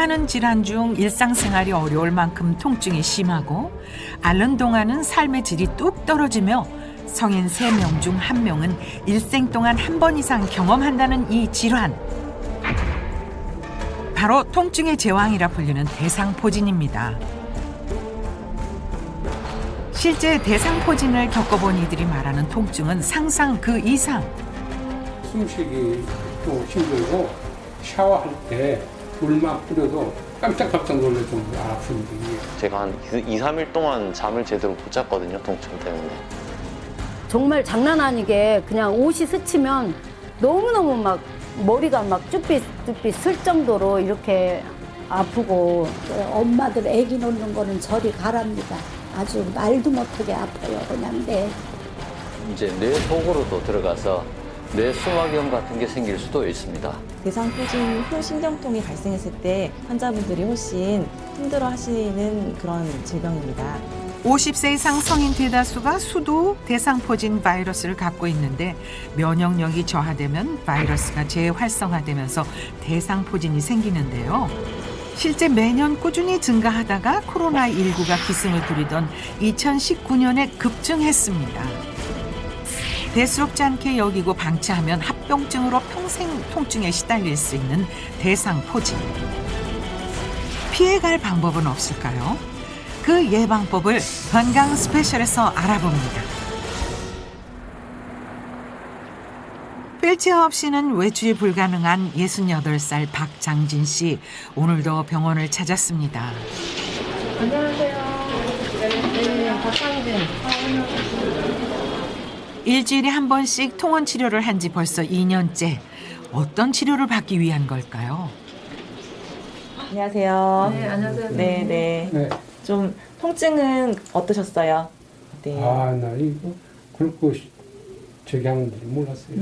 수많은 질환 중 일상생활이 어려울 만큼 통증이 심하고 앓는 동안은 삶의 질이 뚝 떨어지며 성인 3명 중 1명은 일생 동안 한 번 이상 경험한다는 이 질환. 바로 통증의 제왕이라 불리는 대상포진입니다. 실제 대상포진을 겪어본 이들이 말하는 통증은 상상 그 이상. 숨쉬기 또 힘들고 샤워할 때 물만 뿌려도 깜짝깜짝 놀랄 정도로 아픈데 제가 한 2, 3일 동안 잠을 제대로 못 잤거든요, 통증 때문에. 정말 장난 아니게 그냥 옷이 스치면 너무너무 막 머리가 막 쭈삣쭈삣 쓸 정도로 이렇게 아프고. 엄마들 애기 놓는 거는 저리 가랍니다. 아주 말도 못하게 아파요. 그냥 이제 뇌 속으로도 들어가서 뇌수막염 같은 게 생길 수도 있습니다. 대상포진 후 신경통이 발생했을 때 환자분들이 훨씬 힘들어하시는 그런 질병입니다. 50세 이상 성인 대다수가 수도 대상포진 바이러스를 갖고 있는데 면역력이 저하되면 바이러스가 재활성화되면서 대상포진이 생기는데요. 실제 매년 꾸준히 증가하다가 코로나19가 기승을 부리던 2019년에 급증했습니다. 대수롭지 않게 여기고 방치하면 합병증으로 평생 통증에 시달릴 수 있는 대상포진. 피해갈 방법은 없을까요? 그 예방법을 건강 스페셜에서 알아봅니다. 휠체어 없이는 외출이 불가능한 68살 박장진 씨. 오늘도 병원을 찾았습니다. 안녕하세요. 네, 박장진. 일주일에 한 번씩 통원 치료를 한 지 벌써 2년째. 어떤 치료를 받기 위한 걸까요? 안녕하세요. 네, 안녕하세요. 네. 네. 좀 통증은 어떠셨어요? 네. 나 이거 그렇고 저기 하는 줄 몰랐어요.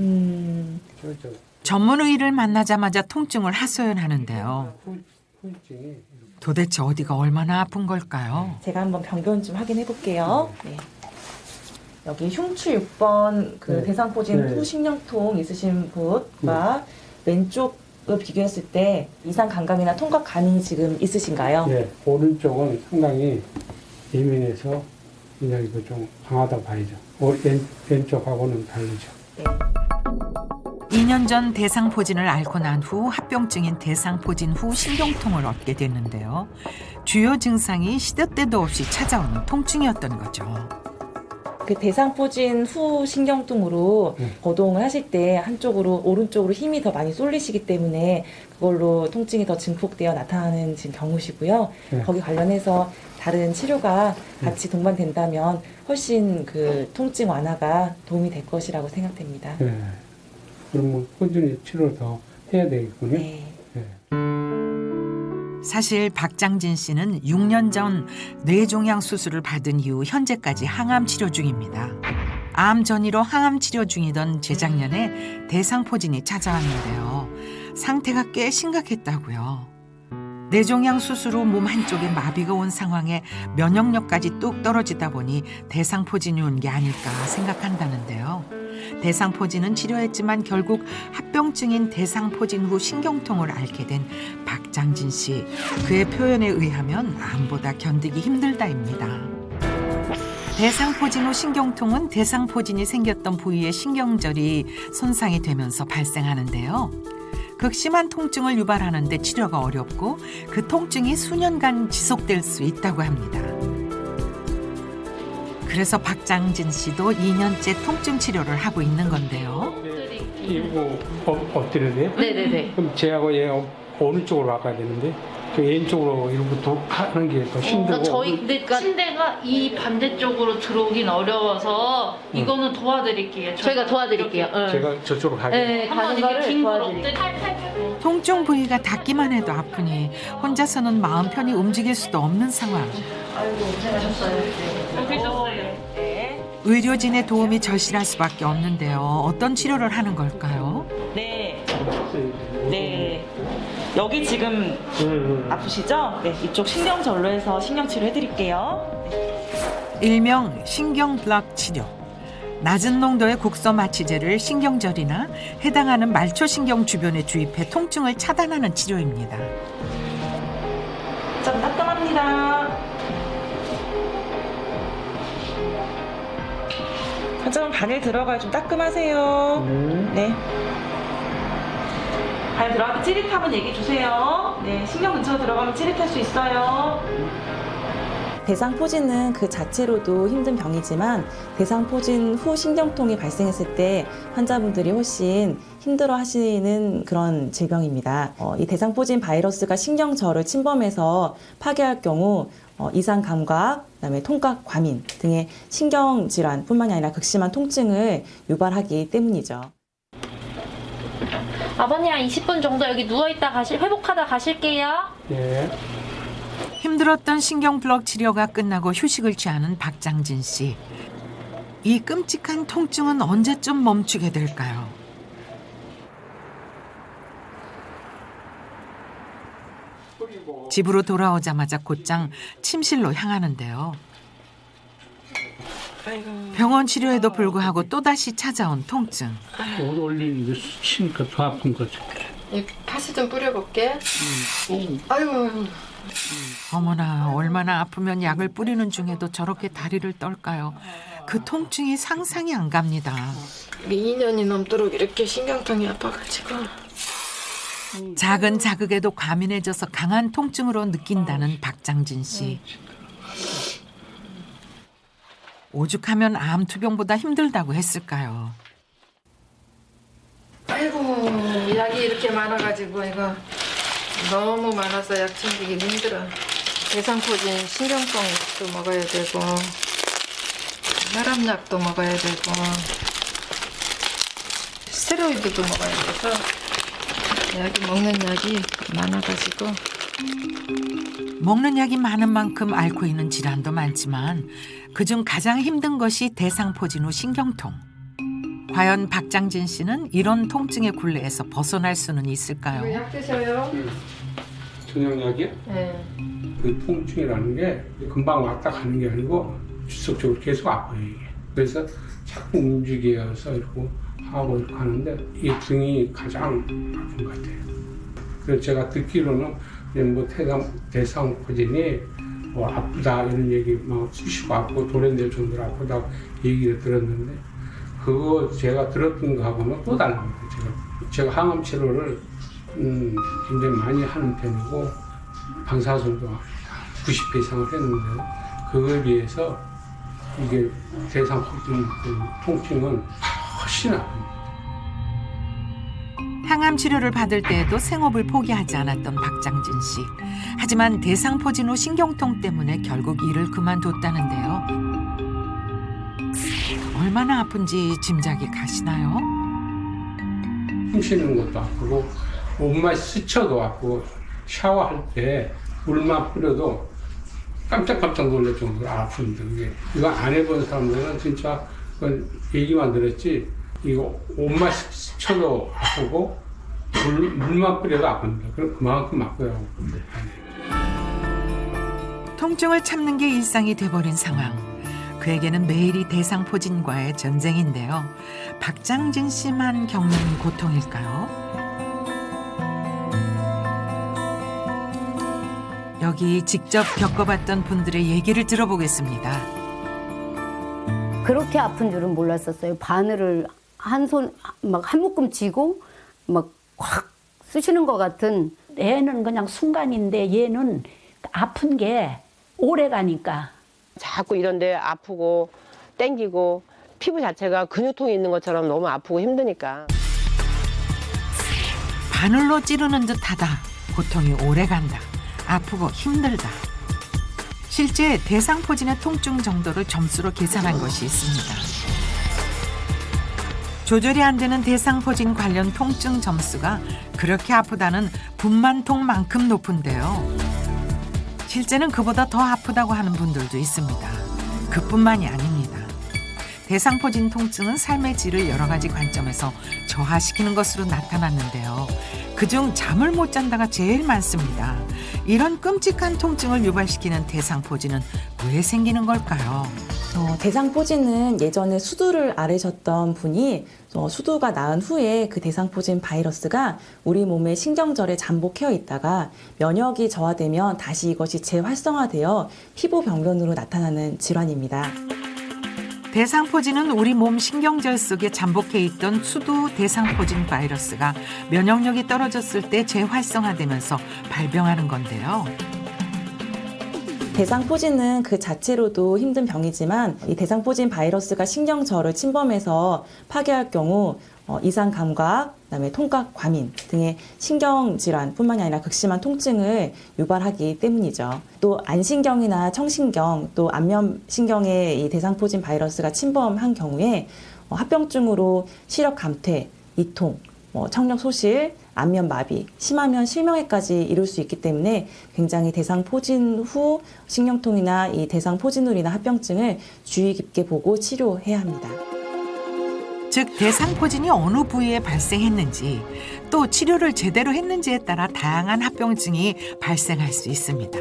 저 전문 의의를 만나자마자 통증을 하소연하는데요. 후유증이 도대체 어디가 얼마나 아픈 걸까요? 제가 한번 병변 좀 확인해 볼게요. 네. 여기 흉추 6번 그 네. 대상포진 네. 후 신경통 있으신 분과 왼쪽을 비교했을 때 이상 감각이나 통각 감이 지금 있으신가요? 예, 오른쪽은 상당히 예민해서 그냥 이거 좀 강하다고 봐야죠. 왼쪽하고는 다르죠. 네. 2년 전 대상포진을 앓고 난 후 합병증인 대상포진 후 신경통을 얻게 됐는데요. 주요 증상이 시도 때도 없이 찾아오는 통증이었던 거죠. 그 대상포진 후 신경통으로 거동을 하실 때 한쪽으로 오른쪽으로 힘이 더 많이 쏠리시기 때문에 그걸로 통증이 더 증폭되어 나타나는 지금 경우시고요. 네. 거기 관련해서 다른 치료가 같이 동반된다면 훨씬 그 통증 완화가 도움이 될 것이라고 생각됩니다. 네. 그러면 꾸준히 치료를 더 해야 되겠군요. 네. 네. 사실 박장진 씨는 6년 전 뇌종양 수술을 받은 이후 현재까지 항암 치료 중입니다. 암 전이로 항암 치료 중이던 재작년에 대상포진이 찾아왔는데요. 상태가 꽤 심각했다고요. 뇌종양 수술 후 몸 한쪽에 마비가 온 상황에 면역력까지 뚝 떨어지다 보니 대상포진이 온 게 아닐까 생각한다는데요. 대상포진은 치료했지만 결국 합병증인 대상포진 후 신경통을 앓게 된 박장진 씨. 그의 표현에 의하면 암보다 견디기 힘들다입니다. 대상포진 후 신경통은 대상포진이 생겼던 부위의 신경절이 손상이 되면서 발생하는데요. 극심한 통증을 유발하는데 치료가 어렵고 그 통증이 수년간 지속될 수 있다고 합니다. 그래서 박장진 씨도 2년째 통증 치료를 하고 있는 건데요. 이거 엎드려야 돼요? 네네네. 그럼 쟤하고 얘 어느 쪽으로 바꿔야 되는데 저 왼쪽으로 이렇게 하는 게 더 힘들고. 그러니까 침대가 이 반대쪽으로 들어오긴 어려워서 이거는 도와드릴게요. 저희가 도와드릴게요. 제가 저쪽으로 가게. 네, 한번 가는 이렇게 거를 긴 걸 도와드릴게요. 엎드려. 통증 부위가 닿기만 해도 아프니 혼자서는 마음 편히 움직일 수도 없는 상황. 의료진의 도움이 절실할 수밖에 없는데요. 어떤 치료를 하는 걸까요? 네. 네. 여기 지금 아프시죠? 네. 이쪽 신경절로 해서 신경치료 해드릴게요. 일명 신경블럭 치료. 낮은 농도의 국소 마취제를 신경절이나 해당하는 말초신경 주변에 주입해 통증을 차단하는 치료입니다. 좀 따끔합니다. 환자분 바늘 들어가요. 좀 따끔하세요. 네. 바늘 들어가면 찌릿하면 얘기해 주세요. 네, 신경 근처로 들어가면 찌릿할 수 있어요. 대상포진은 그 자체로도 힘든 병이지만 대상포진 후 신경통이 발생했을 때 환자분들이 훨씬 힘들어 하시는 그런 질병입니다. 이 대상포진 바이러스가 신경절을 침범해서 파괴할 경우 이상 감각, 그다음에 통각 과민 등의 신경질환뿐만이 아니라 극심한 통증을 유발하기 때문이죠. 아버님 한 20분 정도 여기 누워있다 회복하다 가실게요. 예. 힘들었던 신경블록 치료가 끝나고 휴식을 취하는 박장진 씨. 이 끔찍한 통증은 언제쯤 멈추게 될까요? 집으로 돌아오자마자 곧장 침실로 향하는데요. 병원 치료에도 불구하고 또다시 찾아온 통증. 옷 올리는데 치니까 더 아픈 거지. 이 파스 좀 뿌려볼게. 아이고. 어머나, 얼마나 아프면 약을 뿌리는 중에도 저렇게 다리를 떨까요? 그 통증이 상상이 안 갑니다. 2년이 넘도록 이렇게 신경통이 아파가지고. 작은 자극에도 과민해져서 강한 통증으로 느낀다는 박장진 씨. 오죽하면 암 투병보다 힘들다고 했을까요? 아이고, 약이 이렇게 많아가지고 이거 너무 많아서 약 챙기기 힘들어. 대상포진 신경통도 먹어야 되고 혈압약도 먹어야 되고 스테로이드도 먹어야 돼서 약이 먹는 약이 많아가지고. 먹는 약이 많은 만큼 앓고 있는 질환도 많지만 그중 가장 힘든 것이 대상포진 후 신경통. 과연 박장진 씨는 이런 통증의 굴레에서 벗어날 수는 있을까요? 약 드셔요? 저녁약이요? 네. 그 통증이라는 게 금방 왔다 가는 게 아니고 지속적으로 계속 아파요, 이게. 그래서 자꾸 움직여서 이러고 하고 이렇게 하는데 이 등이 가장 아픈 것 같아요. 그래서 제가 듣기로는 뭐 대상포진이 뭐 아프다 이런 얘기 막 쑤시고 아프고 돌아낼 정도로 아프다고 얘기를 들었는데 그거 제가 들었던 거하고는 또 다른 거예요. 제가 항암 치료를 굉장히 많이 하는 편이고 방사선도 90회 이상을 했는데 그거에 비해서 이게 대상포진 그 통증은 훨씬 아픕니다. 항암 치료를 받을 때에도 생업을 포기하지 않았던 박장진 씨. 하지만 대상포진 후 신경통 때문에 결국 일을 그만뒀다는데요. 얼마나 아픈지 짐작이 가시나요? 숨 쉬는 것도 아프고 옷만 스쳐도 아프고 샤워할 때 물만 뿌려도 깜짝깜짝 놀랄 정도로 아픈데 그게 이거 안 해본 사람들은 진짜 그건 얘기만 들었지 이거 옷만 스쳐도 아프고 물만 뿌려도 아픕니다. 그럼 그만큼 아프다고 봅니다. 통증을 참는 게 일상이 돼버린 상황. 그에게는 매일이 대상포진과의 전쟁인데요. 박장진 씨만 겪는 고통일까요? 여기 직접 겪어봤던 분들의 얘기를 들어보겠습니다. 그렇게 아픈 줄은 몰랐었어요. 바늘을 한 묶음 쥐고 막 확 쑤시는 것 같은. 애는 그냥 순간인데 얘는 아픈 게 오래 가니까. 자꾸 이런데 아프고 땡기고 피부 자체가 근육통이 있는 것처럼 너무 아프고 힘드니까. 바늘로 찌르는 듯하다. 고통이 오래간다. 아프고 힘들다. 실제 대상포진의 통증 정도를 점수로 계산한 것이 있습니다. 조절이 안 되는 대상포진 관련 통증 점수가 그렇게 아프다는 분만통만큼 높은데요. 실제는 그보다 더 아프다고 하는 분들도 있습니다. 그뿐만이 아닙니다. 대상포진 통증은 삶의 질을 여러 가지 관점에서 저하시키는 것으로 나타났는데요. 그중 잠을 못 잔다가 제일 많습니다. 이런 끔찍한 통증을 유발시키는 대상포진은 왜 생기는 걸까요? 대상포진은 예전에 수두를 앓으셨던 분이 수두가 나은 후에 그 대상포진 바이러스가 우리 몸의 신경절에 잠복해 있다가 면역이 저하되면 다시 이것이 재활성화되어 피부 병변으로 나타나는 질환입니다. 대상포진은 우리 몸 신경절 속에 잠복해 있던 수두 대상포진 바이러스가 면역력이 떨어졌을 때 재활성화되면서 발병하는 건데요. 대상포진은 그 자체로도 힘든 병이지만 이 대상포진 바이러스가 신경절을 침범해서 파괴할 경우 이상 감각, 그다음에 통각, 과민 등의 신경질환뿐만이 아니라 극심한 통증을 유발하기 때문이죠. 또 안신경이나 청신경, 또 안면신경에 이 대상포진 바이러스가 침범한 경우에 합병증으로 시력 감퇴, 이통, 청력 소실, 안면 마비, 심하면 실명에까지 이룰 수 있기 때문에 굉장히 대상포진 후 신경통이나 이 대상포진으로 인한 합병증을 주의 깊게 보고 치료해야 합니다. 즉 대상포진이 어느 부위에 발생했는지 또 치료를 제대로 했는지에 따라 다양한 합병증이 발생할 수 있습니다.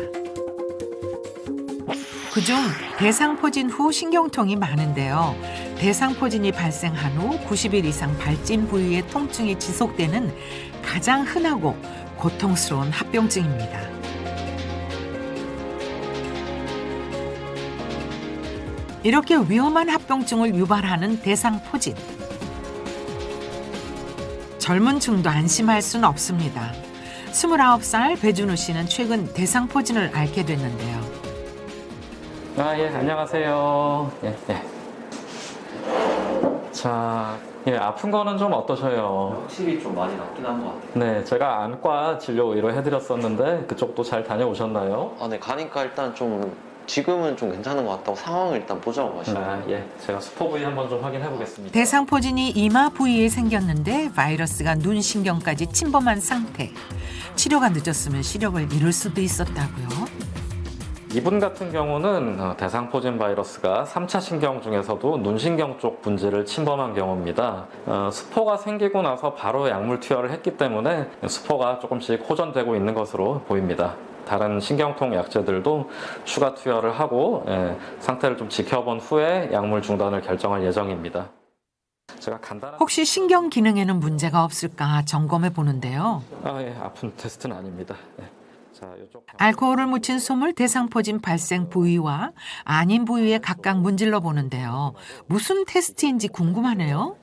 그중 대상포진 후 신경통이 많은데요. 대상포진이 발생한 후 90일 이상 발진 부위의 통증이 지속되는 가장 흔하고 고통스러운 합병증입니다. 이렇게 위험한 합병증을 유발하는 대상포진. 젊은 층도 안심할 수는 없습니다. 29살 배준우 씨는 최근 대상포진을 앓게 됐는데요. 예, 안녕하세요. 예. 자, 아픈 거는 좀 어떠셔요? 확실히 좀 많이 낫긴 한 것 같아요. 네, 제가 안과 진료 의뢰해드렸었는데 그쪽도 잘 다녀오셨나요? 네, 가니까 일단 좀 지금은 좀 괜찮은 것 같다고 상황을 일단 보자고 하시네요. 예, 제가 수포 부위 한번 좀 확인해 보겠습니다. 대상포진이 이마 부위에 생겼는데 바이러스가 눈 신경까지 침범한 상태. 치료가 늦었으면 시력을 잃을 수도 있었다고요. 이분 같은 경우는 대상포진 바이러스가 3차 신경 중에서도 눈신경 쪽 분지를 침범한 경우입니다. 수포가 생기고 나서 바로 약물 투여를 했기 때문에 수포가 조금씩 호전되고 있는 것으로 보입니다. 다른 신경통 약제들도 추가 투여를 하고 상태를 좀 지켜본 후에 약물 중단을 결정할 예정입니다. 제가 간단한 혹시 신경 기능에는 문제가 없을까 점검해 보는데요. 아픈 테스트는 아닙니다. 자, 알코올을 묻힌 솜을 대상포진 발생 부위와 아닌 부위에 각각 문질러 보는데요. 무슨 테스트인지 궁금하네요.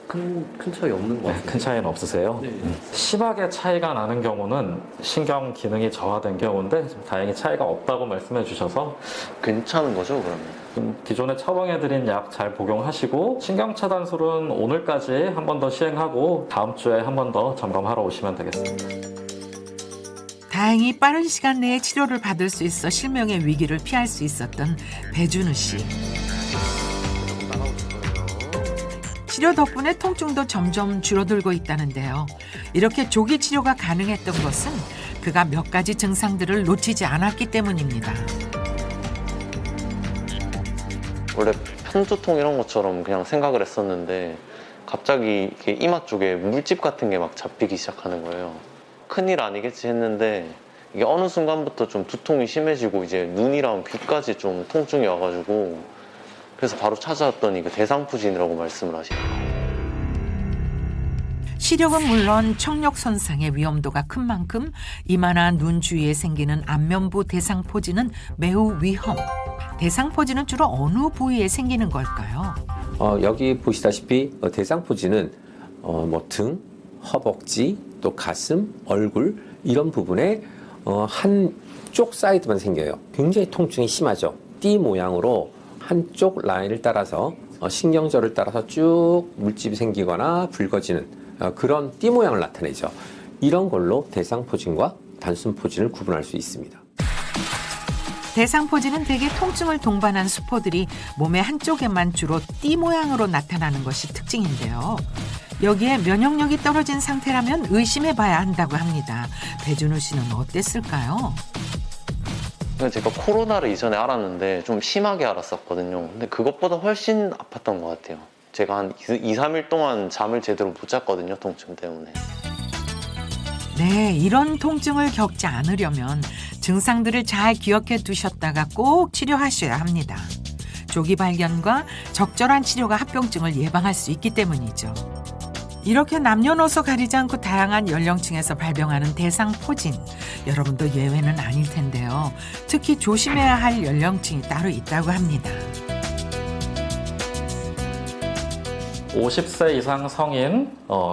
큰 차이 없는 것 같아요. 큰 차이는 없으세요? 네. 심하게 차이가 나는 경우는 신경 기능이 저하된 경우인데 다행히 차이가 없다고 말씀해 주셔서 괜찮은 거죠, 그러면? 기존에 처방해드린 약 잘 복용하시고 신경차단술은 오늘까지 한 번 더 시행하고 다음 주에 한 번 더 점검하러 오시면 되겠습니다. 다행히 빠른 시간 내에 치료를 받을 수 있어 실명의 위기를 피할 수 있었던 배준우 씨. 치료 덕분에 통증도 점점 줄어들고 있다는데요. 이렇게 조기 치료가 가능했던 것은 그가 몇 가지 증상들을 놓치지 않았기 때문입니다. 원래 편두통 이런 것처럼 그냥 생각을 했었는데 갑자기 이렇게 이마 쪽에 물집 같은 게 막 잡히기 시작하는 거예요. 큰일 아니겠지 했는데 이게 어느 순간부터 좀 두통이 심해지고 이제 눈이랑 귀까지 좀 통증이 와가지고 그래서 바로 찾아왔더니 그 대상포진이라고 말씀을 하시더라고요. 시력은 물론 청력 손상의 위험도가 큰 만큼 이마나 눈 주위에 생기는 안면부 대상포진은 매우 위험. 대상포진은 주로 어느 부위에 생기는 걸까요? 여기 보시다시피 대상포진은 등, 허벅지, 또 가슴, 얼굴 이런 부분에 한쪽 사이드만 생겨요. 굉장히 통증이 심하죠. 띠 모양으로 한쪽 라인을 따라서 신경절을 따라서 쭉 물집이 생기거나 붉어지는 그런 띠 모양을 나타내죠. 이런 걸로 대상포진과 단순포진을 구분할 수 있습니다. 대상포진은 대개 통증을 동반한 수포들이 몸의 한쪽에만 주로 띠 모양으로 나타나는 것이 특징인데요. 여기에 면역력이 떨어진 상태라면 의심해봐야 한다고 합니다. 배준우 씨는 어땠을까요? 제가 코로나를 이전에 알았는데 좀 심하게 알았었거든요. 근데 그것보다 훨씬 아팠던 것 같아요. 제가 한 2, 3일 동안 잠을 제대로 못 잤거든요, 통증 때문에. 네, 이런 통증을 겪지 않으려면 증상들을 잘 기억해 두셨다가 꼭 치료하셔야 합니다. 조기 발견과 적절한 치료가 합병증을 예방할 수 있기 때문이죠. 이렇게 남녀노소 가리지 않고 다양한 연령층에서 발병하는 대상포진, 여러분도 예외는 아닐 텐데요. 특히 조심해야 할 연령층이 따로 있다고 합니다. 50세 이상 성인,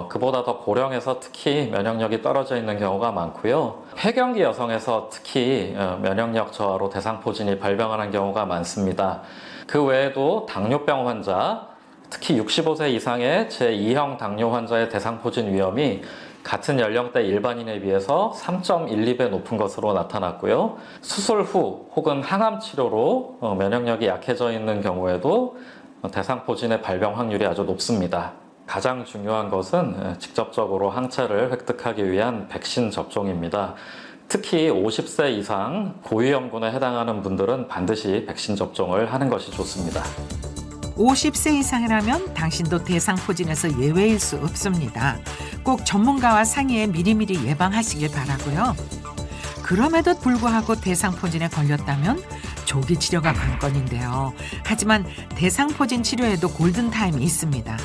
그보다 더 고령에서 특히 면역력이 떨어져 있는 경우가 많고요. 폐경기 여성에서 특히 면역력 저하로 대상포진이 발병하는 경우가 많습니다. 그 외에도 당뇨병 환자, 특히 65세 이상의 제2형 당뇨 환자의 대상포진 위험이 같은 연령대 일반인에 비해서 3.12배 높은 것으로 나타났고요. 수술 후 혹은 항암 치료로 면역력이 약해져 있는 경우에도 대상포진의 발병 확률이 아주 높습니다. 가장 중요한 것은 직접적으로 항체를 획득하기 위한 백신 접종입니다. 특히 50세 이상 고위험군에 해당하는 분들은 반드시 백신 접종을 하는 것이 좋습니다. 50세 이상이라면 당신도 대상포진에서 예외일 수 없습니다. 꼭 전문가와 상의해 미리미리 예방하시길 바라고요. 그럼에도 불구하고 대상포진에 걸렸다면 조기 치료가 관건인데요. 하지만 대상포진 치료에도 골든타임이 있습니다.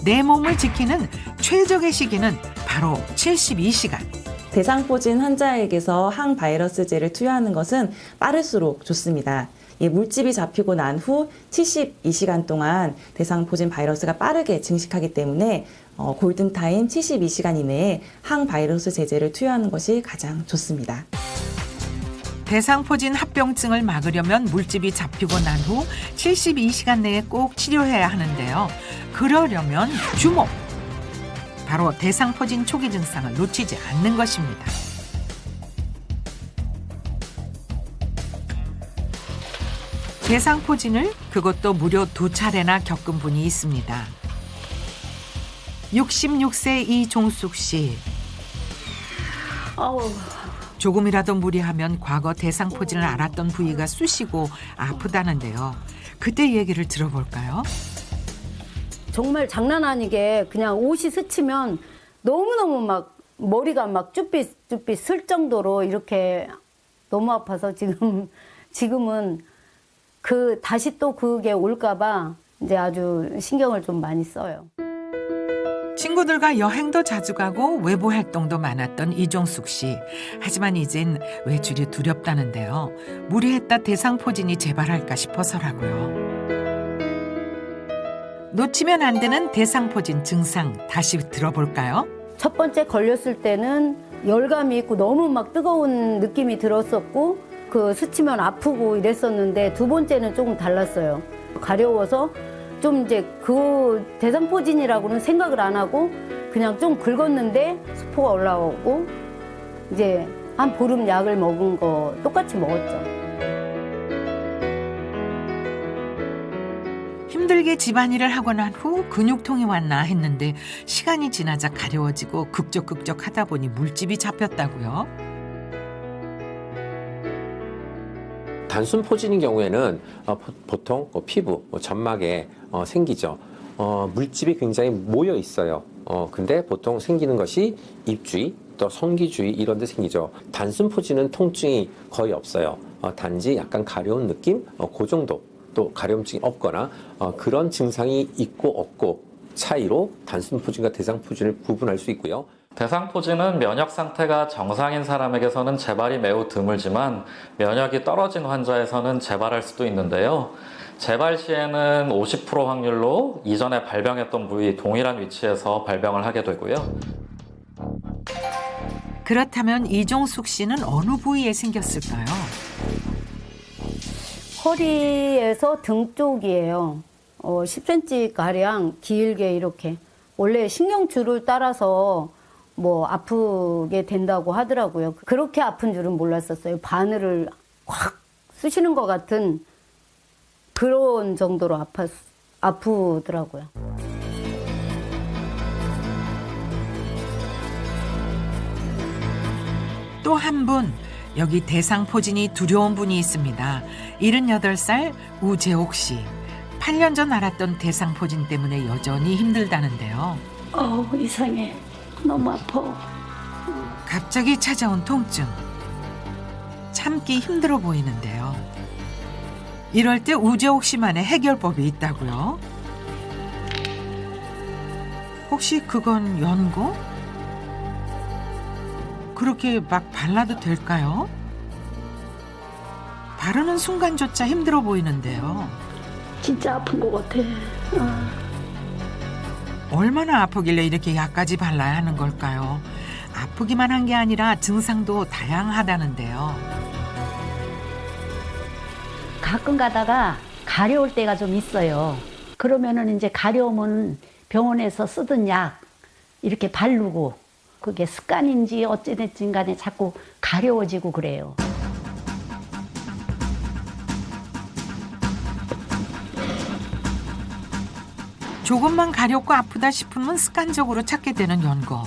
내 몸을 지키는 최적의 시기는 바로 72시간. 대상포진 환자에게서 항바이러스제를 투여하는 것은 빠를수록 좋습니다. 이 물집이 잡히고 난 후 72시간 동안 대상포진 바이러스가 빠르게 증식하기 때문에 골든타임 72시간 이내에 항바이러스 제제를 투여하는 것이 가장 좋습니다. 대상포진 합병증을 막으려면 물집이 잡히고 난 후 72시간 내에 꼭 치료해야 하는데요. 그러려면 주목! 바로 대상포진 초기 증상을 놓치지 않는 것입니다. 대상포진을 그것도 무려 2차례나 겪은 분이 있습니다. 66세 이종숙 씨. 조금이라도 무리하면 과거 대상포진을 앓았던 부위가 쑤시고 아프다는데요. 그때 얘기를 들어볼까요? 정말 장난 아니게 그냥 옷이 스치면 너무너무 막 머리가 막 쭈삣쭈삣 쓸 정도로 이렇게 너무 아파서 지금은 다시 또 그게 올까봐 이제 아주 신경을 좀 많이 써요. 친구들과 여행도 자주 가고 외부 활동도 많았던 이종숙 씨. 하지만 이젠 외출이 두렵다는데요. 무리했다 대상포진이 재발할까 싶어서라고요. 놓치면 안 되는 대상포진 증상 다시 들어볼까요? 첫 번째 걸렸을 때는 열감이 있고 너무 막 뜨거운 느낌이 들었었고 스치면 아프고 이랬었는데 두 번째는 조금 달랐어요. 가려워서 좀 이제 대상포진이라고는 생각을 안 하고 그냥 좀 긁었는데 수포가 올라오고 이제 한 보름 약을 먹은 거 똑같이 먹었죠. 힘들게 집안일을 하고 난 후 근육통이 왔나 했는데 시간이 지나자 가려워지고 극적극적 하다 보니 물집이 잡혔다고요. 단순 포진인 경우에는 보통 피부, 점막에 생기죠. 물집이 굉장히 모여 있어요. 근데 보통 생기는 것이 입주위, 또 성기 주위 이런 데 생기죠. 단순 포진은 통증이 거의 없어요. 단지 약간 가려운 느낌, 그 정도. 또 가려움증이 없거나 그런 증상이 있고 없고 차이로 단순 포진과 대상 포진을 구분할 수 있고요. 대상포진은 면역 상태가 정상인 사람에게서는 재발이 매우 드물지만 면역이 떨어진 환자에서는 재발할 수도 있는데요. 재발 시에는 50% 확률로 이전에 발병했던 부위 동일한 위치에서 발병을 하게 되고요. 그렇다면 이종숙 씨는 어느 부위에 생겼을까요? 허리에서 등 쪽이에요. 10cm 가량 길게 이렇게. 원래 신경줄을 따라서 아프게 된다고 하더라고요. 그렇게 아픈 줄은 몰랐었어요. 바늘을 확 쑤시는 것 같은 그런 정도로 아프더라고요. 또 한 분, 여기 대상포진이 두려운 분이 있습니다. 78살 우재옥 씨. 8년 전 앓았던 대상포진 때문에 여전히 힘들다는데요. 이상해. 너무 아파. 갑자기 찾아온 통증. 참기 힘들어 보이는데요. 이럴 때 우재옥 씨만의 해결법이 있다고요? 혹시 그건 연고? 그렇게 막 발라도 될까요? 바르는 순간조차 힘들어 보이는데요. 진짜 아픈 것 같아. 얼마나 아프길래 이렇게 약까지 발라야 하는 걸까요? 아프기만 한 게 아니라 증상도 다양하다는데요. 가끔 가다가 가려울 때가 좀 있어요. 그러면은 이제 가려우면 병원에서 쓰던 약 이렇게 바르고 그게 습관인지 어찌됐든 간에 자꾸 가려워지고 그래요. 조금만 가렵고 아프다 싶으면 습관적으로 찾게 되는 연고.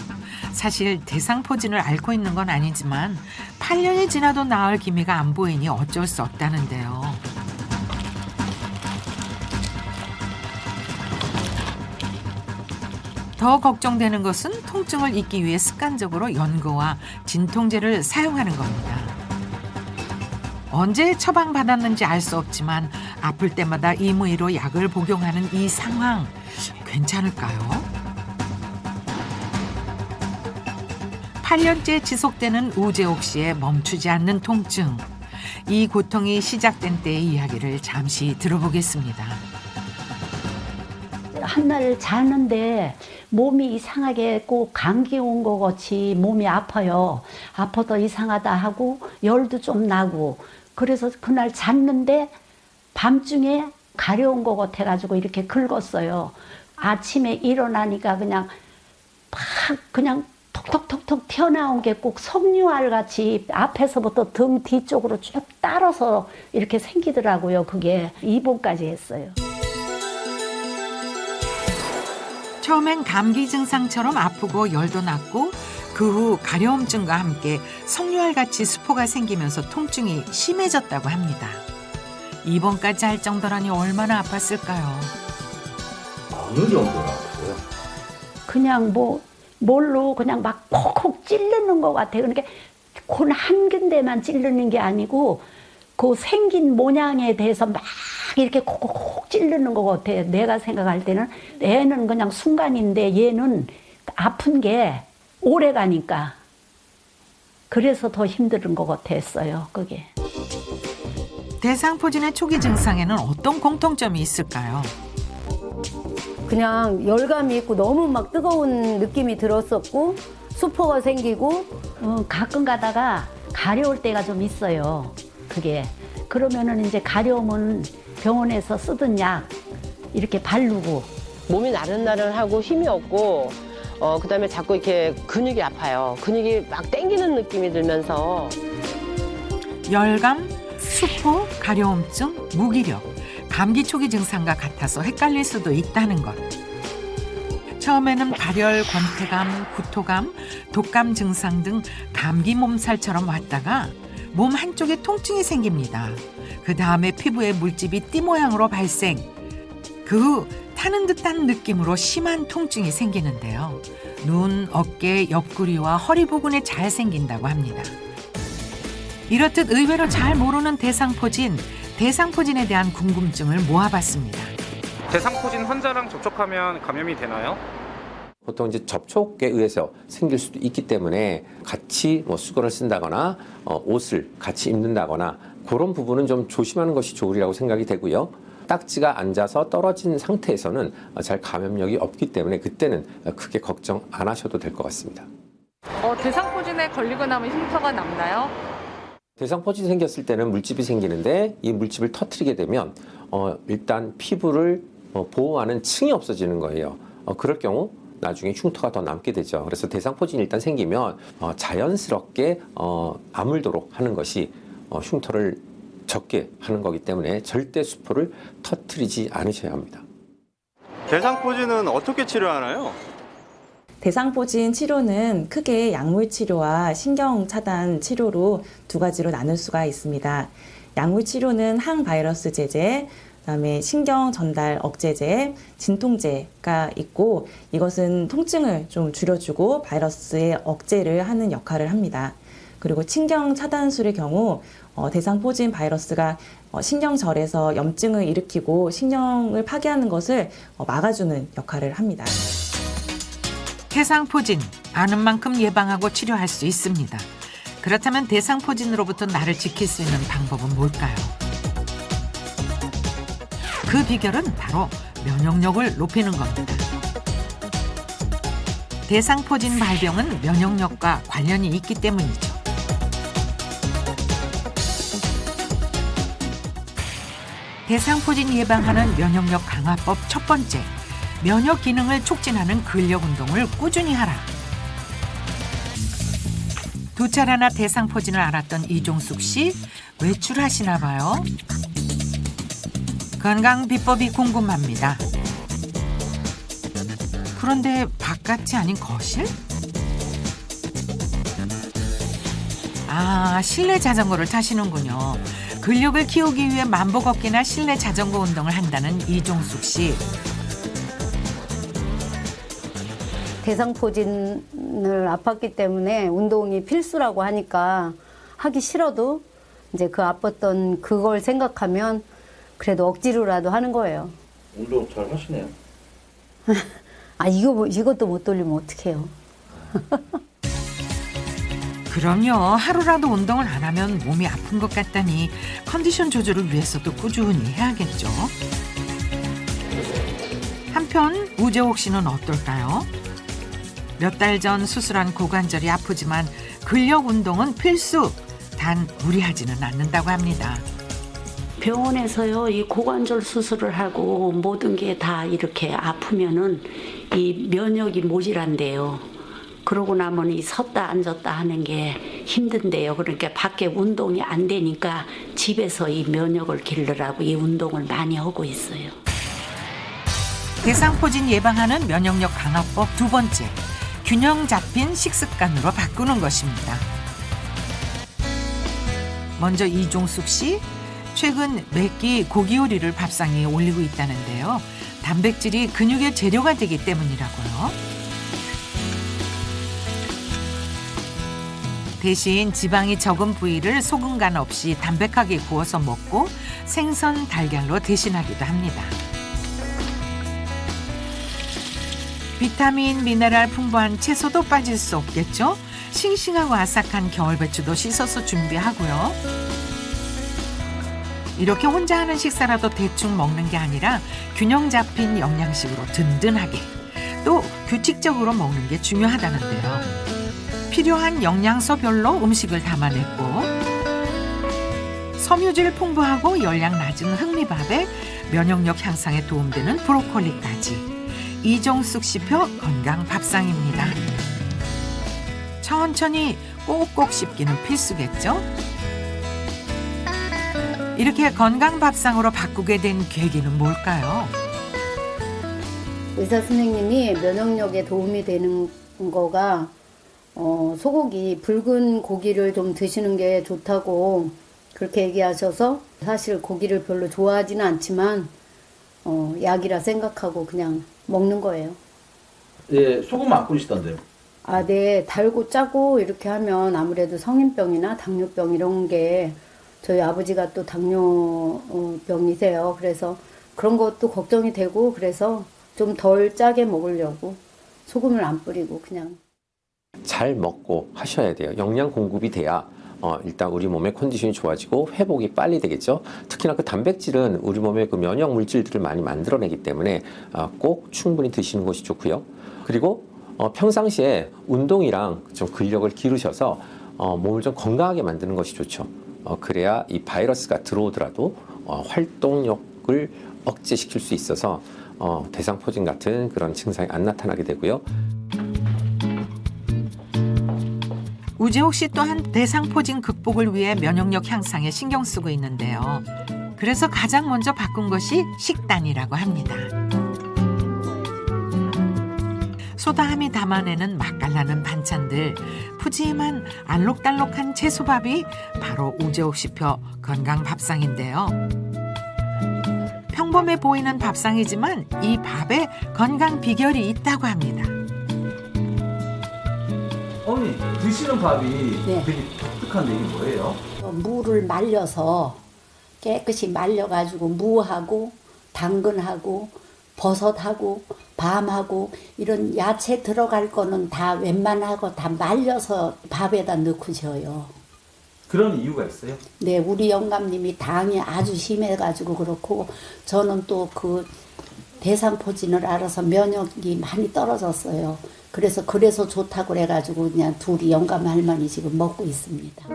사실 대상포진을 앓고 있는 건 아니지만 8년이 지나도 나을 기미가 안 보이니 어쩔 수 없다는데요. 더 걱정되는 것은 통증을 잊기 위해 습관적으로 연고와 진통제를 사용하는 겁니다. 언제 처방받았는지 알 수 없지만 아플 때마다 임의로 약을 복용하는 이 상황 괜찮을까요? 8년째 지속되는 우재옥 씨의 멈추지 않는 통증. 이 고통이 시작된 때의 이야기를 잠시 들어보겠습니다. 한날 자는데 몸이 이상하게 꼭 감기 온 것 같이 몸이 아파요. 아파도 이상하다 하고 열도 좀 나고 그래서 그날 잤는데 밤중에 가려운 것 같아가지고 이렇게 긁었어요. 아침에 일어나니까 그냥 팍 그냥 톡톡톡톡 튀어나온 게 꼭 석류알 같이 앞에서부터 등 뒤쪽으로 쭉 따라서 이렇게 생기더라고요. 그게 입원까지 했어요. 처음엔 감기 증상처럼 아프고 열도 났고 그 후 가려움증과 함께 석류알같이 수포가 생기면서 통증이 심해졌다고 합니다. 입원까지 할 정도라니 얼마나 아팠을까요? 어느 정도나 아프세요? 그냥 뭘로 그냥 막 콕콕 찌르는 것 같아요. 그러니까 곤 한 군데만 찌르는 게 아니고 그 생긴 모양에 대해서 막 이렇게 콕콕 찌르는 것 같아요. 내가 생각할 때는 애는 그냥 순간인데 얘는 아픈 게 오래 가니까 그래서 더 힘든 것 같았어요. 그게. 대상포진의 초기 증상에는 어떤 공통점이 있을까요? 그냥 열감이 있고 너무 막 뜨거운 느낌이 들었었고 수포가 생기고 가끔 가다가 가려울 때가 좀 있어요. 그게. 그러면은 이제 가려우면 병원에서 쓰던 약 이렇게 바르고 몸이 나른나른하고 힘이 없고 그다음에 자꾸 이렇게 근육이 아파요. 근육이 막 땡기는 느낌이 들면서 열감, 수포, 가려움증, 무기력, 감기 초기 증상과 같아서 헷갈릴 수도 있다는 것. 처음에는 발열, 권태감, 구토감, 독감 증상 등 감기 몸살처럼 왔다가 몸 한쪽에 통증이 생깁니다. 그 다음에 피부에 물집이 띠 모양으로 발생. 그 후 타는 듯한 느낌으로 심한 통증이 생기는데요. 눈, 어깨, 옆구리와 허리 부근에 잘 생긴다고 합니다. 이렇듯 의외로 잘 모르는 대상포진, 대상포진에 대한 궁금증을 모아봤습니다. 대상포진 환자랑 접촉하면 감염이 되나요? 보통 이제 접촉에 의해서 생길 수도 있기 때문에 같이 수건을 쓴다거나 옷을 같이 입는다거나 그런 부분은 좀 조심하는 것이 좋으리라고 생각이 되고요. 딱지가 앉아서 떨어진 상태에서는 잘 감염력이 없기 때문에 그때는 크게 걱정 안 하셔도 될 것 같습니다. 대상포진에 걸리고 나면 흉터가 남나요? 대상포진이 생겼을 때는 물집이 생기는데 이 물집을 터뜨리게 되면 일단 피부를 보호하는 층이 없어지는 거예요. 그럴 경우 나중에 흉터가 더 남게 되죠. 그래서 대상포진이 일단 생기면 자연스럽게 아물도록 하는 것이 흉터를 적게 하는 거기 때문에 절대 수포를 터뜨리지 않으셔야 합니다. 대상포진은 어떻게 치료하나요? 대상포진 치료는 크게 약물 치료와 신경 차단 치료로 두 가지로 나눌 수가 있습니다. 약물 치료는 항바이러스 제제, 그다음에 신경 전달 억제제, 진통제가 있고 이것은 통증을 좀 줄여주고 바이러스의 억제를 하는 역할을 합니다. 그리고 신경 차단술의 경우 대상포진 바이러스가 신경절에서 염증을 일으키고 신경을 파괴하는 것을 막아주는 역할을 합니다. 대상포진, 아는 만큼 예방하고 치료할 수 있습니다. 그렇다면 대상포진으로부터 나를 지킬 수 있는 방법은 뭘까요? 그 비결은 바로 면역력을 높이는 겁니다. 대상포진 발병은 면역력과 관련이 있기 때문이죠. 대상포진 예방하는 면역력 강화법 첫 번째, 면역 기능을 촉진하는 근력 운동을 꾸준히 하라. 두 차례나 대상포진을 앓았던 이종숙 씨, 외출하시나 봐요. 건강 비법이 궁금합니다. 그런데 바깥이 아닌 거실? 아, 실내 자전거를 타시는군요. 근력을 키우기 위해 만보 걷기나 실내 자전거 운동을 한다는 이종숙 씨. 대상포진을 아팠기 때문에 운동이 필수라고 하니까 하기 싫어도 이제 그 아팠던 그걸 생각하면 그래도 억지로라도 하는 거예요. 운동 잘 하시네요. 아, 이것도 못 돌리면 어떡해요. 그럼요. 하루라도 운동을 안 하면 몸이 아픈 것 같다니 컨디션 조절을 위해서도 꾸준히 해야겠죠. 한편 우재옥 씨는 어떨까요? 몇 달 전 수술한 고관절이 아프지만 근력 운동은 필수. 단 무리하지는 않는다고 합니다. 병원에서요, 이 고관절 수술을 하고 모든 게 다 이렇게 아프면은 이 면역이 모질한데요. 그러고 나면 이 섰다 앉았다 하는 게 힘든데요. 그러니까 밖에 운동이 안 되니까 집에서 이 면역을 기르라고 이 운동을 많이 하고 있어요. 대상포진 예방하는 면역력 강화법 두 번째, 균형 잡힌 식습관으로 바꾸는 것입니다. 먼저 이종숙 씨, 최근 매끼 고기 요리를 밥상에 올리고 있다는데요. 단백질이 근육의 재료가 되기 때문이라고요. 대신 지방이 적은 부위를 소금 간 없이 담백하게 구워서 먹고 생선, 달걀로 대신하기도 합니다. 비타민, 미네랄 풍부한 채소도 빠질 수 없겠죠? 싱싱하고 아삭한 겨울배추도 씻어서 준비하고요. 이렇게 혼자 하는 식사라도 대충 먹는 게 아니라 균형 잡힌 영양식으로 든든하게, 또 규칙적으로 먹는 게 중요하다는데요. 필요한 영양소별로 음식을 담아냈고, 섬유질 풍부하고 열량 낮은 흑미밥에 면역력 향상에 도움되는 브로콜리까지. 이종숙 씨표 건강 밥상입니다. 천천히 꼭꼭 씹기는 필수겠죠? 이렇게 건강 밥상으로 바꾸게 된 계기는 뭘까요? 의사 선생님이 면역력에 도움이 되는 거가 소고기, 붉은 고기를 좀 드시는 게 좋다고 그렇게 얘기하셔서 사실 고기를 별로 좋아하지는 않지만 약이라 생각하고 그냥 먹는 거예요. 예, 소금 안 뿌리시던데요? 아, 네. 달고 짜고 이렇게 하면 아무래도 성인병이나 당뇨병 이런 게, 저희 아버지가 또 당뇨병이세요. 그래서 그런 것도 걱정이 되고, 그래서 좀 덜 짜게 먹으려고 소금을 안 뿌리고 그냥. 잘 먹고 하셔야 돼요. 영양 공급이 돼야 일단 우리 몸의 컨디션이 좋아지고 회복이 빨리 되겠죠. 특히나 그 단백질은 우리 몸의 그 면역 물질들을 많이 만들어내기 때문에 꼭 충분히 드시는 것이 좋고요. 그리고 평상시에 운동이랑 좀 근력을 기르셔서 몸을 좀 건강하게 만드는 것이 좋죠. 그래야 이 바이러스가 들어오더라도 활동력을 억제시킬 수 있어서 대상포진 같은 그런 증상이 안 나타나게 되고요. 우재옥 씨 또한 대상포진 극복을 위해 면역력 향상에 신경 쓰고 있는데요. 그래서 가장 먼저 바꾼 것이 식단이라고 합니다. 소다함이 담아내는 맛깔나는 반찬들, 푸짐한 알록달록한 채소밥이 바로 우재옥 씨표 건강 밥상인데요. 평범해 보이는 밥상이지만 이 밥에 건강 비결이 있다고 합니다. 어머니, 드시는 밥이 네. 되게 독특한데 이게 뭐예요? 물을 말려서 깨끗이 말려가지고 무하고 당근하고 버섯하고 밤하고 이런 야채 들어갈 거는 다 웬만하고 다 말려서 밥에다 넣고 져요. 그런 이유가 있어요? 네, 우리 영감님이 당이 아주 심해가지고 그렇고 저는 또 그 대상포진을 알아서 면역이 많이 떨어졌어요. 그래서 좋다고 그래가지고 그냥 둘이 영감 할머니 지금 먹고 있습니다.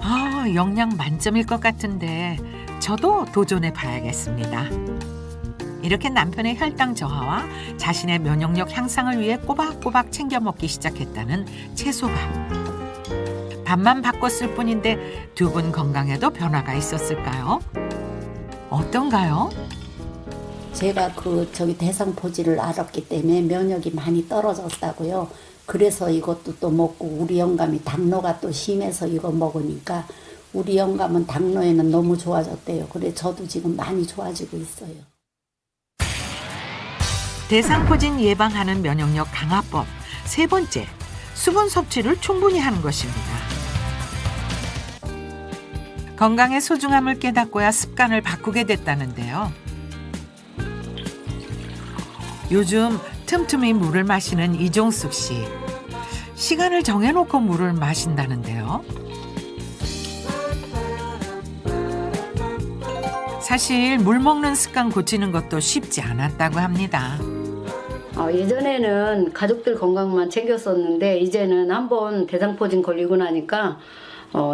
아, 영양 만점일 것 같은데 저도 도전해 봐야겠습니다. 이렇게 남편의 혈당 저하와 자신의 면역력 향상을 위해 꼬박꼬박 챙겨 먹기 시작했다는 채소밥. 밥만 바꿨을 뿐인데 두 분 건강에도 변화가 있었을까요? 어떤가요? 제가 대상포진을 알았기 때문에 면역이 많이 떨어졌다고요. 그래서 이것도 또 먹고 우리 영감이 당뇨가 또 심해서 이거 먹으니까 우리 영감은 당뇨에는 너무 좋아졌대요. 그래 저도 지금 많이 좋아지고 있어요. 대상포진 예방하는 면역력 강화법. 세 번째, 수분 섭취를 충분히 하는 것입니다. 건강의 소중함을 깨닫고야 습관을 바꾸게 됐다는데요. 요즘 틈틈이 물을 마시는 이종숙 씨. 시간을 정해놓고 물을 마신다는데요. 사실 물 먹는 습관 고치는 것도 쉽지 않았다고 합니다. 예전에는 가족들 건강만 챙겼었는데 이제는 한번 대상포진 걸리고 나니까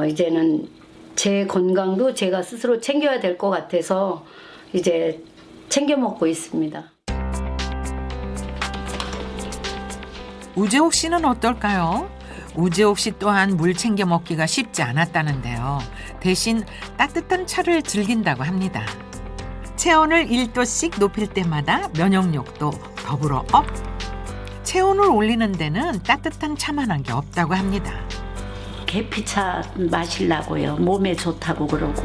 이제는 제 건강도 제가 스스로 챙겨야 될 것 같아서 이제 챙겨 먹고 있습니다. 우재옥 씨는 어떨까요? 우재옥 씨 또한 물 챙겨 먹기가 쉽지 않았다는데요. 대신 따뜻한 차를 즐긴다고 합니다. 체온을 1도씩 높일 때마다 면역력도 더불어 업. 체온을 올리는 데는 따뜻한 차만 한 게 없다고 합니다. 계피차 마시려고요. 몸에 좋다고 그러고.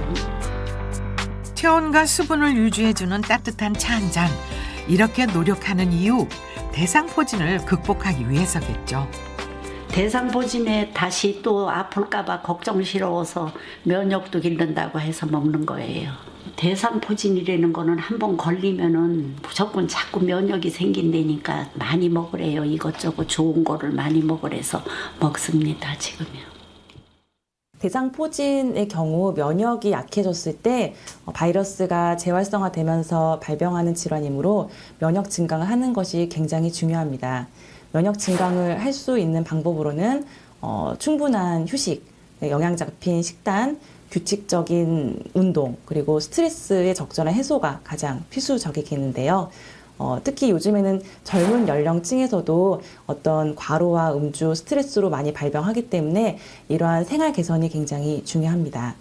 체온과 수분을 유지해주는 따뜻한 차 한 잔. 이렇게 노력하는 이유, 대상포진을 극복하기 위해서겠죠. 대상포진에 다시 또 아플까봐 걱정스러워서 면역도 기른다고 해서 먹는 거예요. 대상포진이라는 거는 한번 걸리면은 무조건 자꾸 면역이 생긴다니까 많이 먹으래요. 이것저것 좋은 거를 많이 먹으래서 먹습니다, 지금요. 대상포진의 경우 면역이 약해졌을 때 바이러스가 재활성화되면서 발병하는 질환이므로 면역 증강을 하는 것이 굉장히 중요합니다. 면역 증강을 할 수 있는 방법으로는 충분한 휴식, 영양 잡힌 식단, 규칙적인 운동, 그리고 스트레스의 적절한 해소가 가장 필수적이겠는데요. 특히 요즘에는 젊은 연령층에서도 어떤 과로와 음주, 스트레스로 많이 발병하기 때문에 이러한 생활 개선이 굉장히 중요합니다.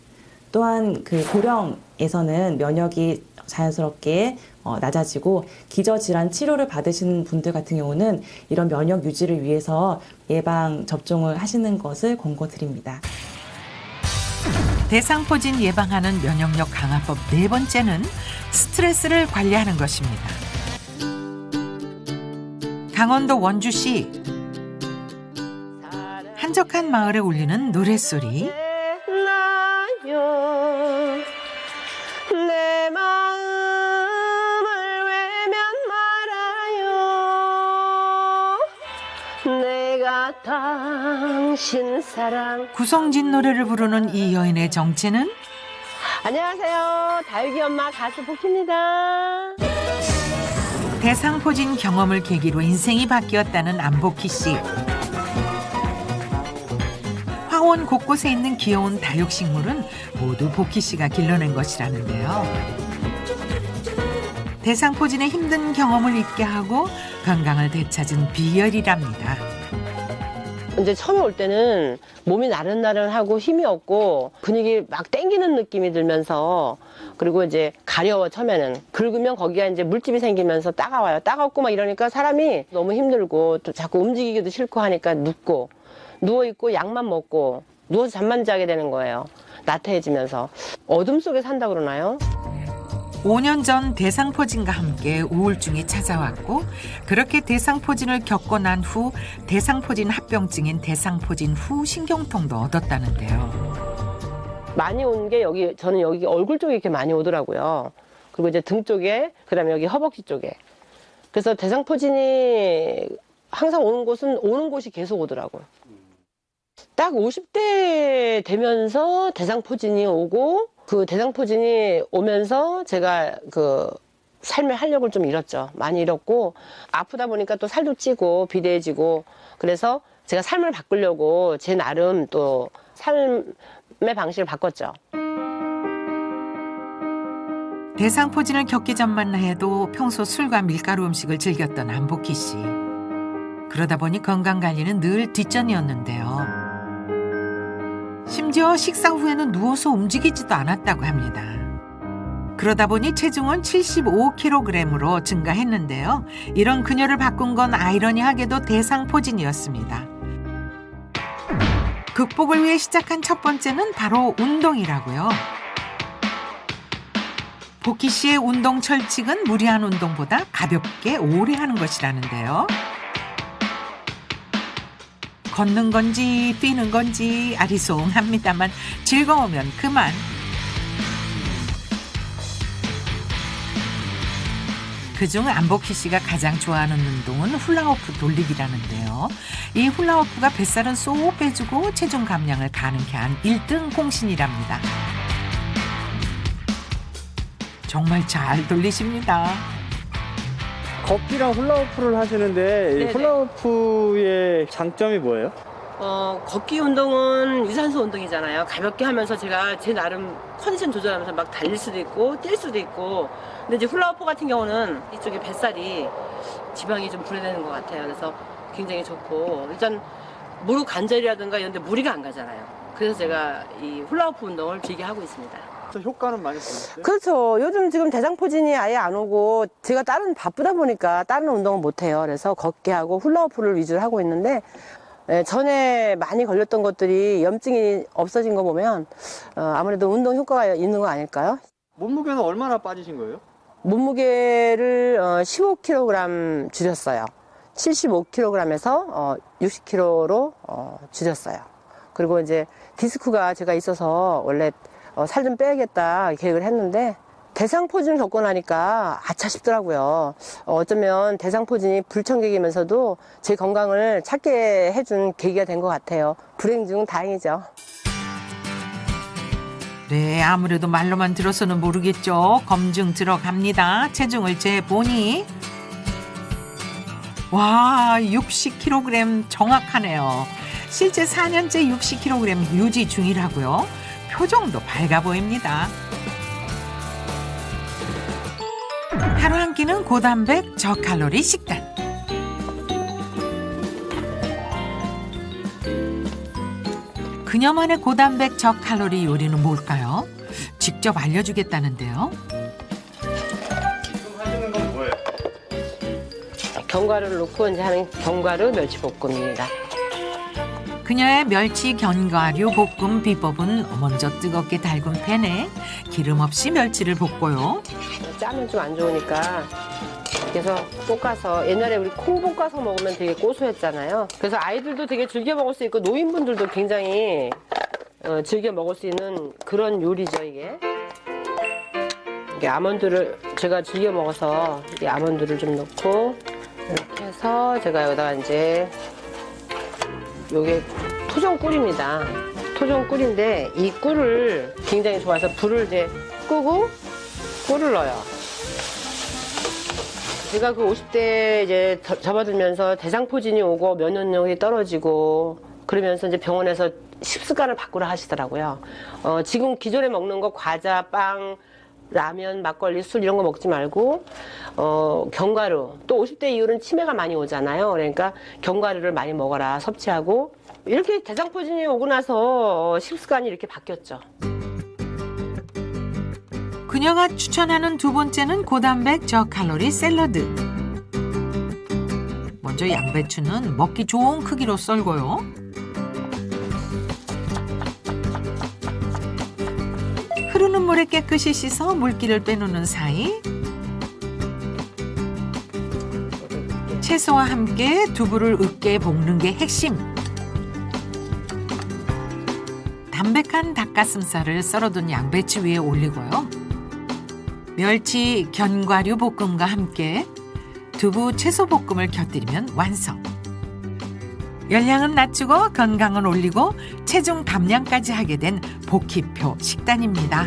또한 고령에서는 면역이 자연스럽게 낮아지고 기저질환 치료를 받으시는 분들 같은 경우는 이런 면역 유지를 위해서 예방 접종을 하시는 것을 권고드립니다. 대상포진 예방하는 면역력 강화법 네 번째는 스트레스를 관리하는 것입니다. 강원도 원주시 한적한 마을에 울리는 노랫소리. 내 마음을 외면 말아요. 내가 당신 사랑. 구성진 노래를 부르는 이 여인의 정체는? 안녕하세요. 다육이 엄마 가수 복희입니다. 대상포진 경험을 계기로 인생이 바뀌었다는 안복희 씨. 화원 곳곳에 있는 귀여운 다육식물은 모두 복희 씨가 길러낸 것이라는데요. 대상포진의 힘든 경험을 잊게 하고 건강을 되찾은 비결이랍니다. 이제 처음에 올 때는 몸이 나른나른하고 힘이 없고 근육이 막 땡기는 느낌이 들면서 그리고 이제 가려워 처음에는. 긁으면 거기가 이제 물집이 생기면서 따가워요. 따갑고 막 이러니까 사람이 너무 힘들고 또 자꾸 움직이기도 싫고 하니까 누워있고 약만 먹고 누워서 잠만 자게 되는 거예요. 나태해지면서. 어둠 속에 산다 그러나요? 5년 전 대상포진과 함께 우울증이 찾아왔고 그렇게 대상포진을 겪고 난 후 대상포진 합병증인 대상포진 후 신경통도 얻었다는데요. 많이 온 게 저는 여기 얼굴 쪽에 이렇게 많이 오더라고요. 그리고 이제 등 쪽에, 그다음에 여기 허벅지 쪽에. 그래서 대상포진이 항상 오는 곳이 계속 오더라고요. 딱 50대 되면서 대상포진이 오고, 그 대상포진이 오면서 제가 그 삶의 활력을 좀 잃었죠. 많이 잃었고, 아프다 보니까 또 살도 찌고 비대해지고, 그래서 제가 삶을 바꾸려고 제 나름 또 삶의 방식을 바꿨죠. 대상포진을 겪기 전만 해도 평소 술과 밀가루 음식을 즐겼던 안복희 씨. 그러다 보니 건강관리는 늘 뒷전이었는데요. 심지어 식사 후에는 누워서 움직이지도 않았다고 합니다. 그러다 보니 체중은 75kg으로 증가했는데요. 이런 그녀를 바꾼 건 아이러니하게도 대상포진이었습니다. 극복을 위해 시작한 첫 번째는 바로 운동이라고요. 복희 씨의 운동 철칙은 무리한 운동보다 가볍게 오래 하는 것이라는데요. 걷는 건지 뛰는 건지 아리송합니다만 즐거우면 그만. 그중 안복희 씨가 가장 좋아하는 운동은 훌라후프 돌리기라는데요. 이 훌라후프가 뱃살은 쏙 빼주고 체중 감량을 가능케 한 1등 공신이랍니다. 정말 잘 돌리십니다. 걷기랑 훌라후프를 하시는데 이 네네. 훌라후프의 장점이 뭐예요? 걷기 운동은 유산소 운동이잖아요. 가볍게 하면서 제가 제 나름 컨디션 조절하면서 막 달릴 수도 있고 뛸 수도 있고. 근데 이제 훌라후프 같은 경우는 이쪽에 뱃살이 지방이 좀 분해되는 것 같아요. 그래서 굉장히 좋고, 일단 무릎 관절이라든가 이런 데 무리가 안 가잖아요. 그래서 제가 이 훌라후프 운동을 길게 하고 있습니다. 효과는 많이 보셨어요? 그렇죠. 요즘 지금 대상포진이 아예 안 오고 제가 바쁘다 보니까 다른 운동을 못 해요. 그래서 걷기 하고 훌라후프를 위주로 하고 있는데, 전에 많이 걸렸던 것들이 염증이 없어진 거 보면 아무래도 운동 효과가 있는 거 아닐까요? 몸무게는 얼마나 빠지신 거예요? 몸무게를 15kg 줄였어요. 75kg에서 60kg로 줄였어요. 그리고 이제 디스크가 제가 있어서 원래 살 좀 빼야겠다 계획을 했는데, 대상포진을 겪고 나니까 아차 싶더라고요. 어쩌면 대상포진이 불청객이면서도 제 건강을 찾게 해준 계기가 된 것 같아요. 불행 중 다행이죠. 네, 아무래도 말로만 들어서는 모르겠죠. 검증 들어갑니다. 체중을 재보니 와, 60kg 정확하네요. 실제 4년째 60kg 유지 중이라고요. 표정도 밝아 보입니다. 하루 한 끼는 고단백 저칼로리 식단. 그녀만의 고단백 저칼로리 요리는 뭘까요? 직접 알려주겠다는데요. 지금 하시는 건 뭐예요? 견과류를 넣고 이제 하는 견과류 멸치볶음입니다. 그녀의 멸치 견과류 볶음 비법은 먼저 뜨겁게 달군 팬에 기름 없이 멸치를 볶고요. 짜면 좀 안 좋으니까 그래서 볶아서, 옛날에 우리 콩 볶아서 먹으면 되게 고소했잖아요. 그래서 아이들도 되게 즐겨 먹을 수 있고 노인분들도 굉장히 즐겨 먹을 수 있는 그런 요리죠, 이게. 이게 아몬드를 제가 즐겨 먹어서 이 아몬드를 좀 넣고 이렇게 해서 제가 여기다가 이제 요게 토종꿀입니다. 토종꿀인데 이 꿀을 굉장히 좋아해서 불을 이제 끄고 꿀을 넣어요. 제가 그 50대 이제 접어들면서 대상포진이 오고 면역력이 떨어지고 그러면서 이제 병원에서 식습관을 바꾸라 하시더라고요. 지금 기존에 먹는 거 과자, 빵, 라면, 막걸리, 술 이런 거 먹지 말고 견과류, 또 50대 이후로는 치매가 많이 오잖아요. 그러니까 견과류를 많이 먹어라, 섭취하고. 이렇게 대상포진이 오고 나서 식습관이 이렇게 바뀌었죠. 그녀가 추천하는 두 번째는 고단백 저칼로리 샐러드. 먼저 양배추는 먹기 좋은 크기로 썰고요. 흐르는 물에 깨끗이 씻어 물기를 빼놓는 사이 채소와 함께 두부를 으깨 볶는 게 핵심. 담백한 촉촉한 닭가슴살을 썰어둔 양배추 위에 올리고요. 멸치 견과류 볶음과 함께 두부 채소 볶음을 곁들이면 완성. 열량은 낮추고 건강은 올리고 체중 감량까지 하게 된 복희표 식단입니다.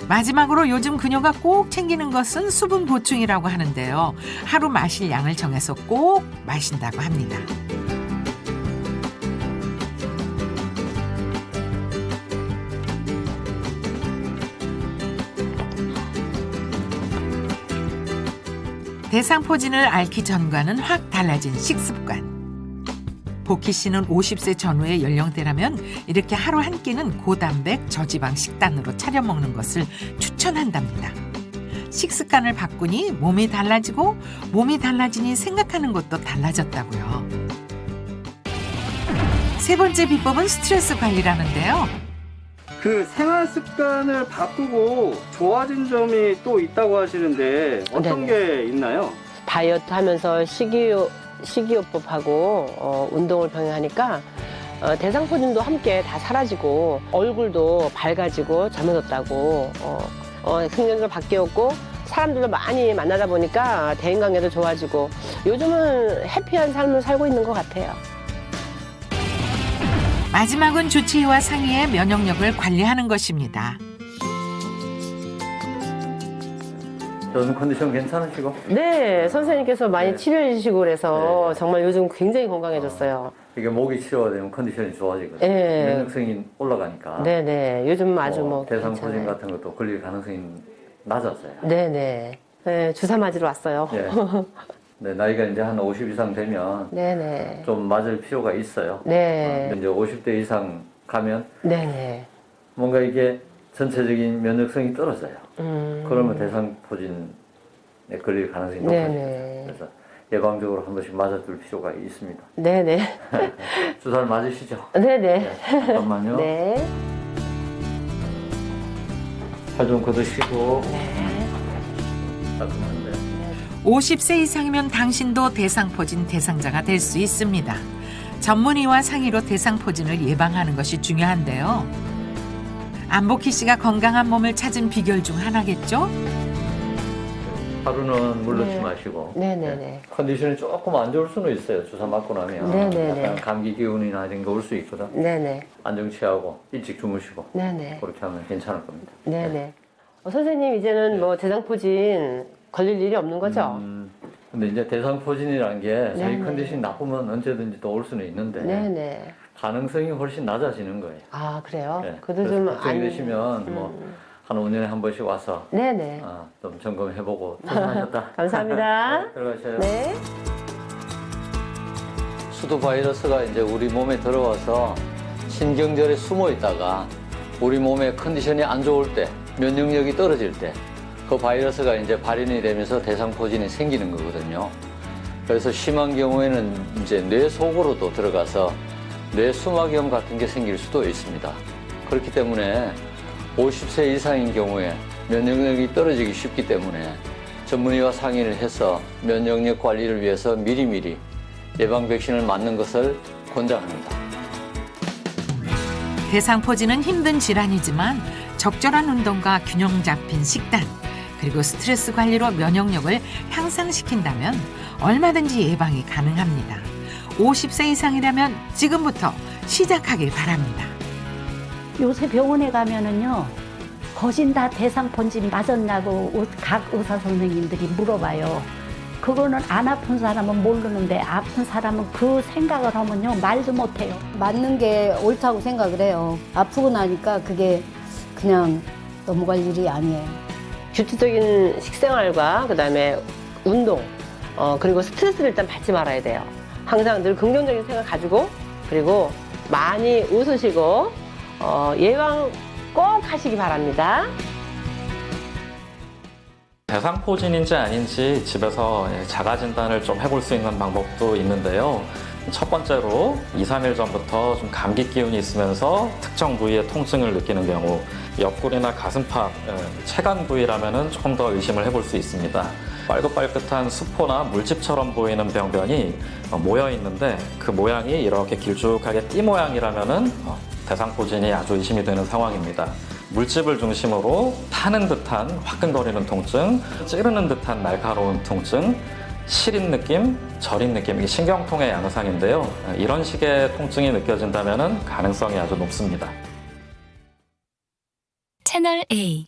마지막으로 요즘 그녀가 꼭 챙기는 것은 수분 보충이라고 하는데요. 하루 마실 양을 정해서 꼭 마신다고 합니다. 대상포진을 앓기 전과는 확 달라진 식습관. 복희 씨는 50세 전후의 연령대라면 이렇게 하루 한 끼는 고단백 저지방 식단으로 차려 먹는 것을 추천한답니다. 식습관을 바꾸니 몸이 달라지고 몸이 달라지니 생각하는 것도 달라졌다고요. 세 번째 비법은 스트레스 관리라는데요. 그 생활 습관을 바꾸고 좋아진 점이 또 있다고 하시는데 어떤 게 있나요? 다이어트 하면서 식이요법하고 운동을 병행하니까 대상포진도 함께 다 사라지고 얼굴도 밝아지고 젊어졌다고 생각도 바뀌었고 사람들도 많이 만나다 보니까 대인관계도 좋아지고 요즘은 해피한 삶을 살고 있는 것 같아요. 마지막은 주치의와 상의해 면역력을 관리하는 것입니다. 요즘 컨디션 괜찮으시고? 네, 선생님께서 많이 치료해 주시고 그래서 정말 요즘 굉장히 건강해졌어요. 이게 목이 치료가 되면 컨디션이 좋아지거든요. 네. 면역성이 올라가니까. 네네, 요즘 아주 대상포진 괜찮아요. 같은 것도 걸릴 가능성이 낮았어요. 네네. 네, 주사 맞으러 왔어요. 예. 네, 나이가 이제 한 50 이상 되면 네네. 좀 맞을 필요가 있어요. 네. 이제 50대 이상 가면 네네. 뭔가 이게 전체적인 면역성이 떨어져요. 그러면 대상포진에 걸릴 가능성이 높아져요. 네네. 그래서 예방적으로 한 번씩 맞아둘 필요가 있습니다. 네네. 주사를 맞으시죠? 네네. 네, 잠깐만요. 네. 팔 좀 걷으시고. 네. 따끔한데. 50세 이상이면 당신도 대상포진 대상자가 될 수 있습니다. 전문의와 상의로 대상포진을 예방하는 것이 중요한데요. 안복희 씨가 건강한 몸을 찾은 비결 중 하나겠죠? 하루는 물 넣지 네. 마시고. 네네네. 컨디션이 조금 안 좋을 수는 있어요. 주사 맞고 나면. 네네네. 약간 감기 기운이나 이런 거 올 수 있거든. 네네. 안정 취하고 일찍 주무시고. 네네. 그렇게 하면 괜찮을 겁니다. 네네. 선생님, 이제는 뭐 대상포진 걸릴 일이 없는 거죠? 근데 이제 대상포진이라는 게 자기 네네. 컨디션이 나쁘면 언제든지 또 올 수는 있는데 네네. 가능성이 훨씬 낮아지는 거예요. 아, 그래요? 네. 그래도 그래서 좀 걱정이 되시면 뭐 한 5년에 한 번씩 와서 네네. 좀 점검해보고 고생하셨다. 감사합니다. 네, 들어가셔요. 네. 수두 바이러스가 이제 우리 몸에 들어와서 신경절에 숨어 있다가 우리 몸의 컨디션이 안 좋을 때, 면역력이 떨어질 때 그 바이러스가 이제 발현이 되면서 대상포진이 생기는 거거든요. 그래서 심한 경우에는 이제 뇌 속으로도 들어가서 뇌수막염 같은 게 생길 수도 있습니다. 그렇기 때문에 50세 이상인 경우에 면역력이 떨어지기 쉽기 때문에 전문의와 상의를 해서 면역력 관리를 위해서 미리미리 예방 백신을 맞는 것을 권장합니다. 대상포진은 힘든 질환이지만 적절한 운동과 균형 잡힌 식단 그리고 스트레스 관리로 면역력을 향상시킨다면 얼마든지 예방이 가능합니다. 50세 이상이라면 지금부터 시작하길 바랍니다. 요새 병원에 가면은요, 거진 다 대상포진 맞았냐고 각 의사 선생님들이 물어봐요. 그거는 안 아픈 사람은 모르는데 아픈 사람은 그 생각을 하면요, 말도 못해요. 맞는 게 옳다고 생각을 해요. 아프고 나니까 그게 그냥 넘어갈 일이 아니에요. 규칙적인 식생활과 그다음에 운동, 그리고 스트레스를 일단 받지 말아야 돼요. 항상 늘 긍정적인 생각 가지고 그리고 많이 웃으시고 예방 꼭 하시기 바랍니다. 대상포진인지 아닌지 집에서 자가 진단을 좀 해볼 수 있는 방법도 있는데요. 첫 번째로 2, 3일 전부터 좀 감기 기운이 있으면서 특정 부위에 통증을 느끼는 경우, 옆구리나 가슴팍, 체간 부위라면 조금 더 의심을 해볼 수 있습니다. 빨긋빨긋한 수포나 물집처럼 보이는 병변이 모여 있는데 그 모양이 이렇게 길쭉하게 띠 모양이라면 대상포진이 아주 의심이 되는 상황입니다. 물집을 중심으로 타는 듯한 화끈거리는 통증, 찌르는 듯한 날카로운 통증, 시린 느낌, 저린 느낌, 이게 신경통의 양상인데요. 이런 식의 통증이 느껴진다면 가능성이 아주 높습니다. 채널 A